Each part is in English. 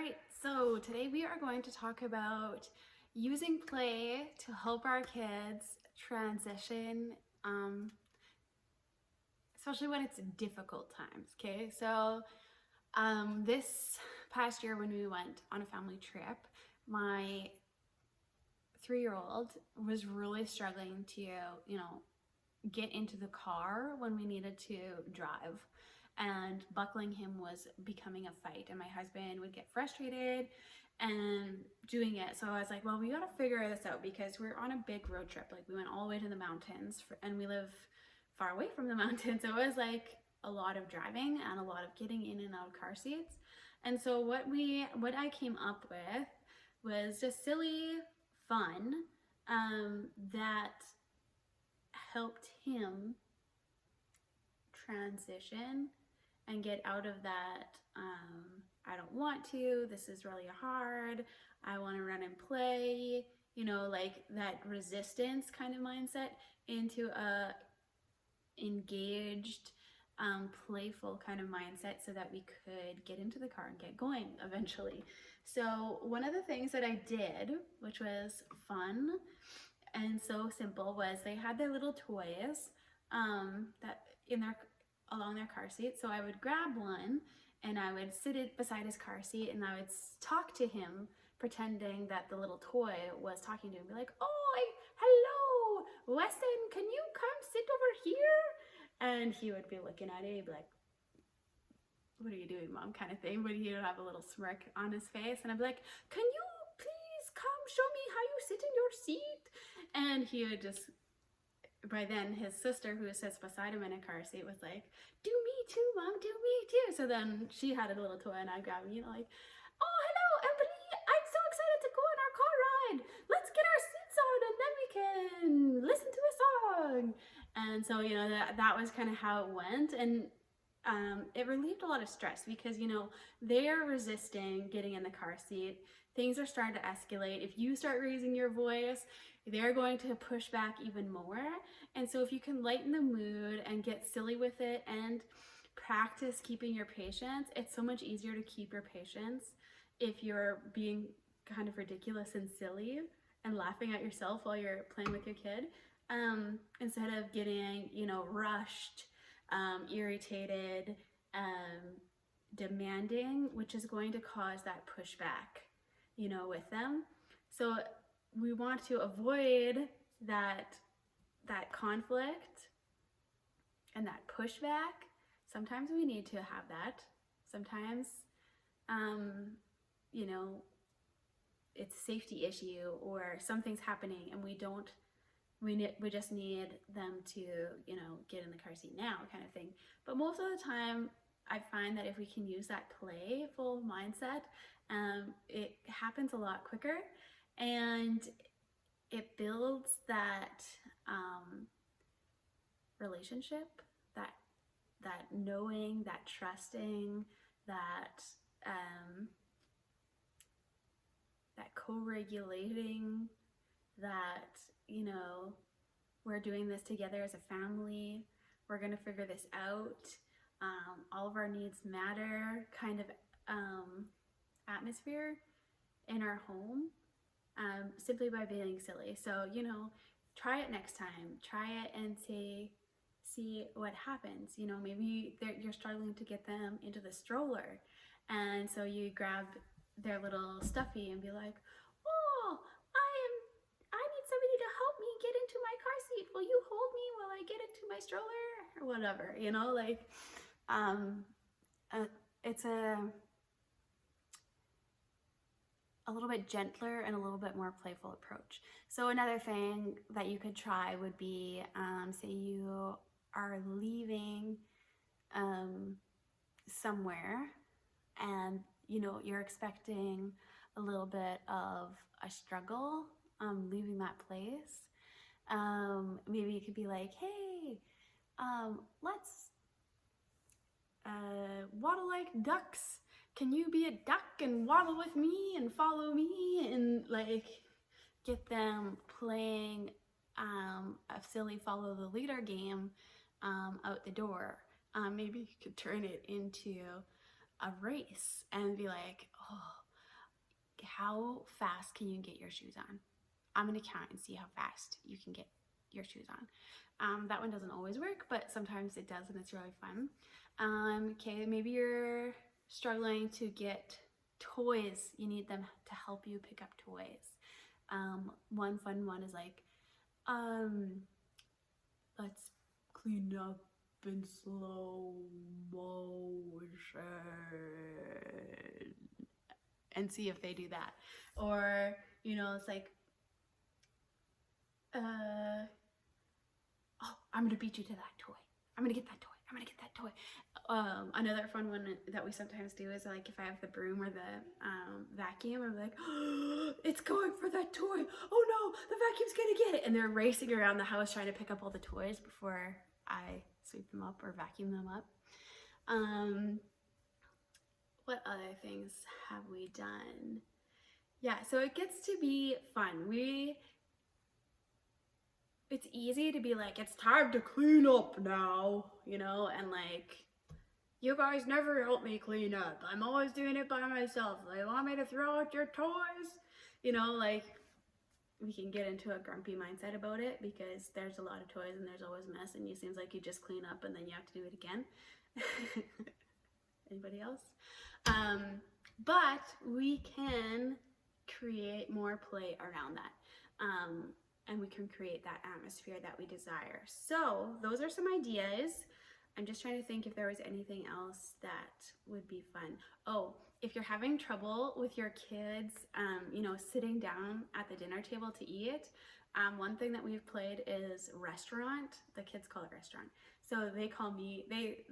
right, so today we are going to talk about using play to help our kids transition, especially when it's difficult times, okay? So this past year when we went on a family trip, my 3-year-old was really struggling to, get into the car when we needed to drive. And buckling him was becoming a fight, and my husband would get frustrated and doing it. So I was like, well, we gotta figure this out because we're on a big road trip. Like, we went all the way to the mountains and we live far away from the mountains. So it was like a lot of driving and a lot of getting in and out of car seats. And so what I came up with was just silly fun that helped him transition and get out of that I don't want to, this is really hard, I want to run and play, like that resistance kind of mindset into a engaged, playful kind of mindset so that we could get into the car and get going eventually. So one of the things that I did, which was fun and so simple, was they had their little toys that along their car seat. So I would grab one and I would sit it beside his car seat and I would talk to him, pretending that the little toy was talking to him. Be like, "Oh, hello, Weston, can you come sit over here?" And he would be looking at it, he'd be like, "What are you doing, Mom?" kind of thing. But he would have a little smirk on his face, and I'd be like, "Can you please come show me how you sit in your seat?" And he would just, by then his sister, who sits beside him in a car seat, was like, "Do me too, Mom, do me too." So then she had a little toy and I grabbed me, like, "Oh, hello, Emily, I'm so excited to go on our car ride. Let's get our seats on and then we can listen to a song." And so, that was kind of how it went. And it relieved a lot of stress because, they're resisting getting in the car seat. Things are starting to escalate. If you start raising your voice, they're going to push back even more. And so if you can lighten the mood and get silly with it and practice keeping your patience, it's so much easier to keep your patience if you're being kind of ridiculous and silly and laughing at yourself while you're playing with your kid, instead of getting, rushed, irritated, demanding, which is going to cause that pushback, with them. So we want to avoid that conflict and that pushback. Sometimes we need to have that. Sometimes, it's a safety issue or something's happening and we just need them to, get in the car seat now, kind of thing. But most of the time, I find that if we can use that playful mindset, it happens a lot quicker and it builds that relationship, that knowing, that trusting, that co-regulating, that, we're doing this together as a family, we're going to figure this out, all of our needs matter kind of atmosphere in our home, simply by being silly. So, try it next time. Try it and see what happens. Maybe you're struggling to get them into the stroller, and so you grab their little stuffy and be like, "Oh, I need somebody to help me get into my car seat. Will you hold me while I get into my stroller?" Or whatever, it's a little bit gentler and a little bit more playful approach. So another thing that you could try would be, say you are leaving somewhere and you're expecting a little bit of a struggle leaving that place. Maybe you could be like, "Hey, let's waddle like ducks. Can you be a duck and waddle with me and follow me?" And like get them playing a silly follow the leader game out the door. Maybe you could turn it into a race and be like, "Oh, how fast can you get your shoes on? I'm gonna count and see how fast you can get your shoes on. That one doesn't always work, but sometimes it does, and it's really fun. Okay, maybe you're struggling to get toys. You need them to help you pick up toys. One fun one is like, let's clean up in slow motion and see if they do that. Or, you know, it's like, oh, I'm gonna beat you to that toy. I'm gonna get that toy. I'm gonna get that toy. Another fun one that we sometimes do is like if I have the broom or the vacuum, I'm like, oh, it's going for that toy. Oh no, the vacuum's gonna get it. And they're racing around the house trying to pick up all the toys before I sweep them up or vacuum them up. What other things have we done? Yeah, so it gets to be fun. It's easy to be like, it's time to clean up now, you know, and like, you guys never help me clean up. I'm always doing it by myself. They want me to throw out your toys? You know, like, we can get into a grumpy mindset about it because there's a lot of toys and there's always mess, and it seems like you just clean up and then you have to do it again. Anybody else? But we can create more play around that. And we can create that atmosphere that we desire. So those are some ideas. I'm just trying to think if there was anything else that would be fun. Oh, if you're having trouble with your kids, you know, sitting down at the dinner table to eat, one thing that we've played is restaurant. The kids call it restaurant. So they call me,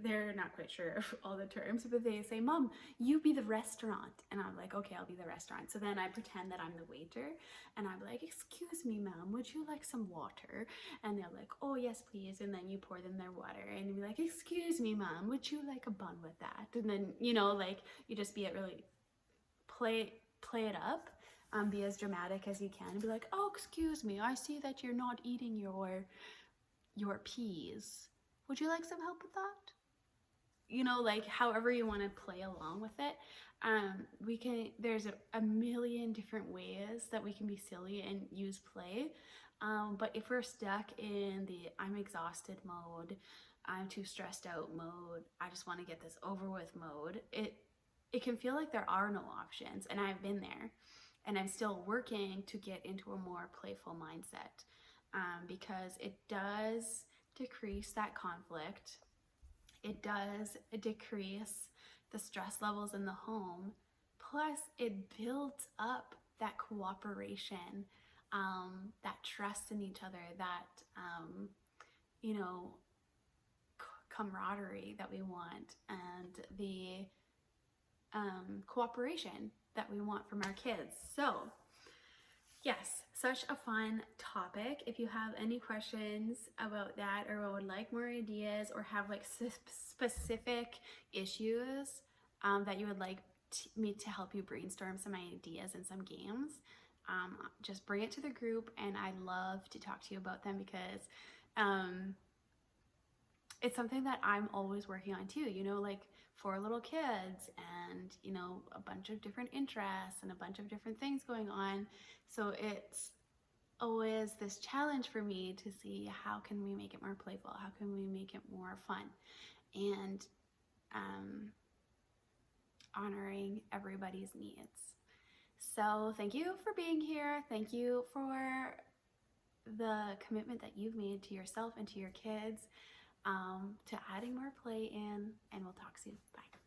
they're not quite sure of all the terms, but they say, Mom, you be the restaurant. And I'm like, okay, I'll be the restaurant. So then I pretend that I'm the waiter and I'm like, excuse me, ma'am, would you like some water? And they're like, oh, yes, please. And then you pour them their water and you'd be like, excuse me, ma'am, would you like a bun with that? And then, you know, like you just be it really, play it up. Be as dramatic as you can and be like, oh, excuse me, I see that you're not eating your peas. Would you like some help with that? You know, like however you want to play along with it. There's a million different ways that we can be silly and use play. But if we're stuck in the I'm exhausted mode, I'm too stressed out mode, I just want to get this over with mode, it can feel like there are no options. And I've been there. And I'm still working to get into a more playful mindset, because it does decrease that conflict. It does decrease the stress levels in the home. Plus, it builds up that cooperation, that trust in each other, that, you know, camaraderie that we want, and the cooperation that we want from our kids. So yes, such a fun topic. If you have any questions about that, or would like more ideas, or have like specific issues that you would like me to help you brainstorm some ideas and some games, just bring it to the group, and I'd love to talk to you about them, because it's something that I'm always working on too, you know, like 4 little kids and, you know, a bunch of different interests and a bunch of different things going on. So it's always this challenge for me to see how can we make it more playful? How can we make it more fun? And honoring everybody's needs. So thank you for being here. Thank you for the commitment that you've made to yourself and to your kids, to adding more play in, and we'll talk soon. Bye.